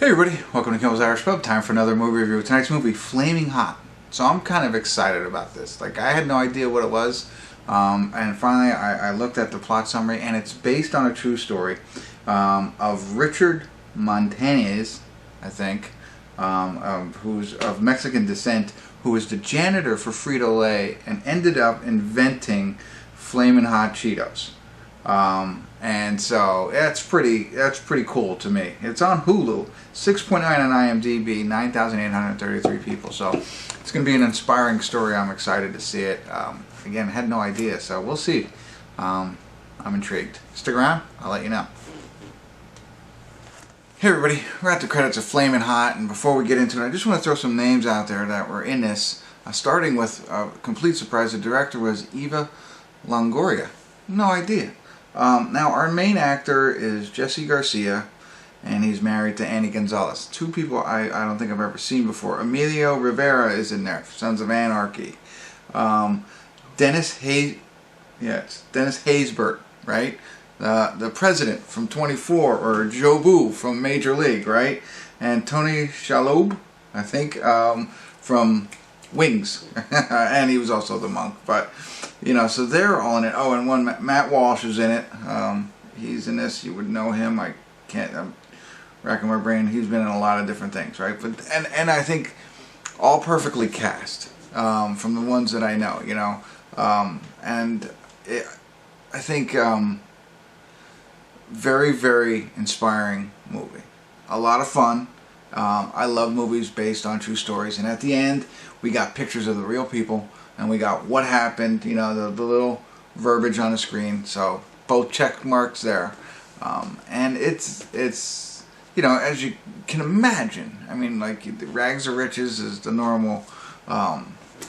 Hey everybody, welcome to Kimmel's Irish Pub. Time for another movie review. Tonight's movie, Flamin Hot. So I'm kind of excited about this. Like, I had no idea what it was. And finally I looked at the plot summary, and it's based on a true story of Richard Montañez, I think, who's of Mexican descent, who was the janitor for Frito-Lay and ended up inventing Flamin Hot Cheetos. And so that's pretty cool to me. It's on Hulu, 6.9 on IMDb, 9,833 people. So it's going to be an inspiring story. I'm excited to see it. Again, I had no idea, so we'll see. I'm intrigued. Stick around, I'll let you know. Hey everybody, we're at the credits of Flamin Hot, and before we get into it, I just want to throw some names out there that were in this. Starting with a complete surprise, the director was Eva Longoria. No idea. Now, our main actor is Jesse Garcia, and he's married to Annie Gonzalez. Two people I don't think I've ever seen before. Emilio Rivera is in there, Sons of Anarchy. Dennis Haysbert, right? The president from 24, or Jobu from Major League, right? And Tony Shalhoub, I think, from Wings. And he was also the monk, but you know, so they're all in it. Oh, and one, Matt Walsh is in it. He's in this. You would know him. I'm racking my brain. He's been in a lot of different things, right? But and I think all perfectly cast from the ones that I know, you know. I think very, very inspiring movie. A lot of fun. I love movies based on true stories, and at the end we got pictures of the real people, and we got what happened, you know, the little verbiage on the screen. So both check marks there, and it's you know, as you can imagine. I mean, like, the rags to riches is the normal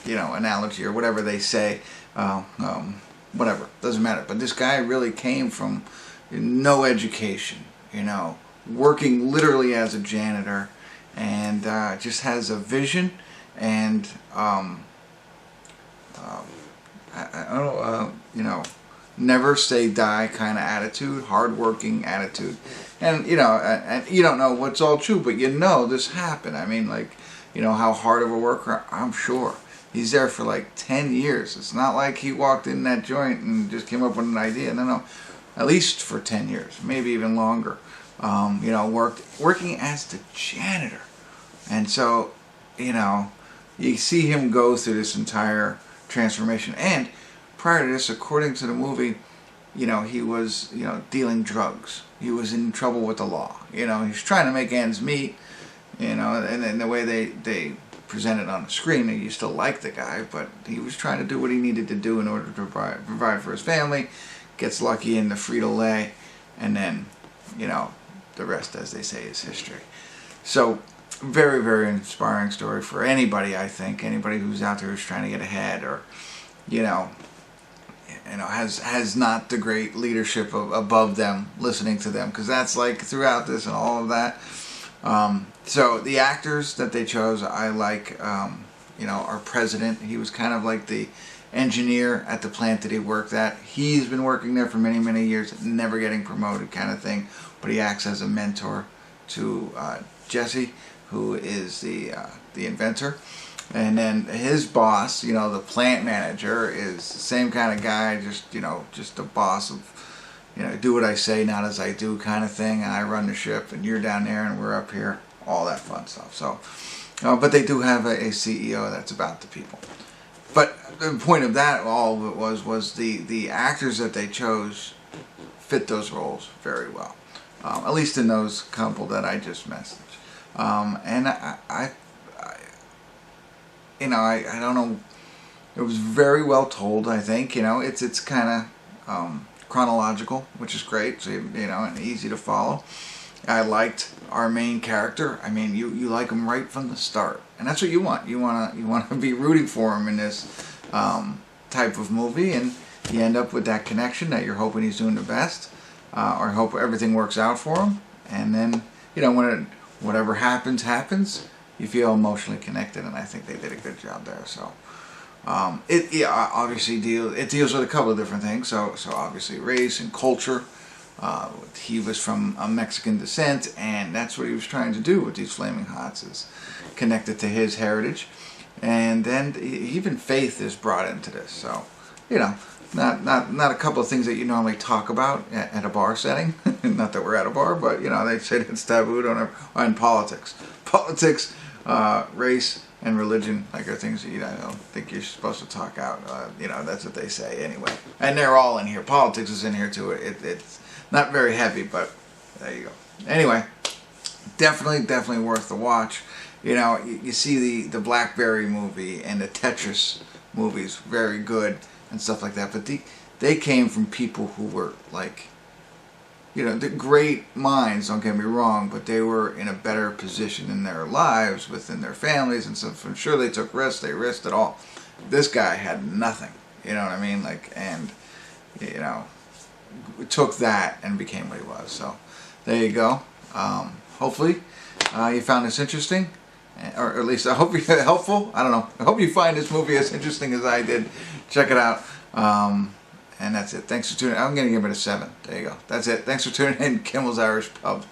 you know, analogy or whatever they say. Whatever, doesn't matter. But this guy really came from no education, you know, working literally as a janitor, and just has a vision and I don't know, you know, never say die kind of attitude, hard-working attitude, and you know, and you don't know what's all true, but you know this happened. I mean, like, you know how hard of a worker, I'm sure. He's there for like 10 years. It's not like he walked in that joint and just came up with an idea. No, at least for 10 years, maybe even longer. You know, working as the janitor, and so, you know, you see him go through this entire transformation. And prior to this, according to the movie, you know, he was, you know, dealing drugs. He was in trouble with the law. You know, he's trying to make ends meet. You know, and the way they present it on the screen, you still like the guy, but he was trying to do what he needed to do in order to provide for his family. Gets lucky in the Frito-Lay, and then, you know, the rest, as they say, is history. So, very, very inspiring story for anybody, I think. Anybody who's out there who's trying to get ahead, or, you know, has not the great leadership above them, listening to them, because that's like throughout this and all of that. So the actors that they chose, I like. You know, our president, he was kind of like the engineer at the plant that he worked at. He's been working there for many, many years, never getting promoted kind of thing, but he acts as a mentor to Jesse, who is the inventor. And then his boss, you know, the plant manager, is the same kind of guy, just, you know, just a boss of, you know, do what I say, not as I do kind of thing, and I run the ship, and you're down there, and we're up here, all that fun stuff. So, but they do have a CEO that's about the people. But the point of that, all of it was the actors that they chose fit those roles very well, at least in those couple that I just messaged. And I you know, I don't know. It was very well told, I think. You know, it's kind of chronological, which is great. So, you know, and easy to follow. I liked our main character. I mean, you like him right from the start, and that's what you want. You want to be rooting for him in this type of movie, and you end up with that connection that you're hoping he's doing the best, or hope everything works out for him. And then, you know, when whatever happens, you feel emotionally connected, and I think they did a good job there. So it obviously deals with a couple of different things. So obviously race and culture, He was from a Mexican descent, and that's what he was trying to do with these Flaming Hots, is connected to his heritage. And then even faith is brought into this. So, you know, not a couple of things that you normally talk about at a bar setting. Not that we're at a bar, but, you know, they say it's taboo on politics. Politics, race, and religion, like, are things that you don't think you're supposed to talk out. You know, that's what they say anyway. And they're all in here. Politics is in here too. It's not very heavy, but there you go. Anyway, definitely worth the watch. You know, you see the Blackberry movie and the Tetris movies, very good and stuff like that. But they came from people who were like, you know, the great minds, don't get me wrong, but they were in a better position in their lives, within their families and stuff. I'm sure they took risks. They risked it all. This guy had nothing. You know what I mean? Like, and, you know, took that and became what he was. So, there you go. Hopefully, you found this interesting. Or at least I hope you're helpful. I don't know. I hope you find this movie as interesting as I did. Check it out. And that's it. Thanks for tuning in. I'm going to give it a 7. There you go. That's it. Thanks for tuning in. Kimmel's Irish Pub.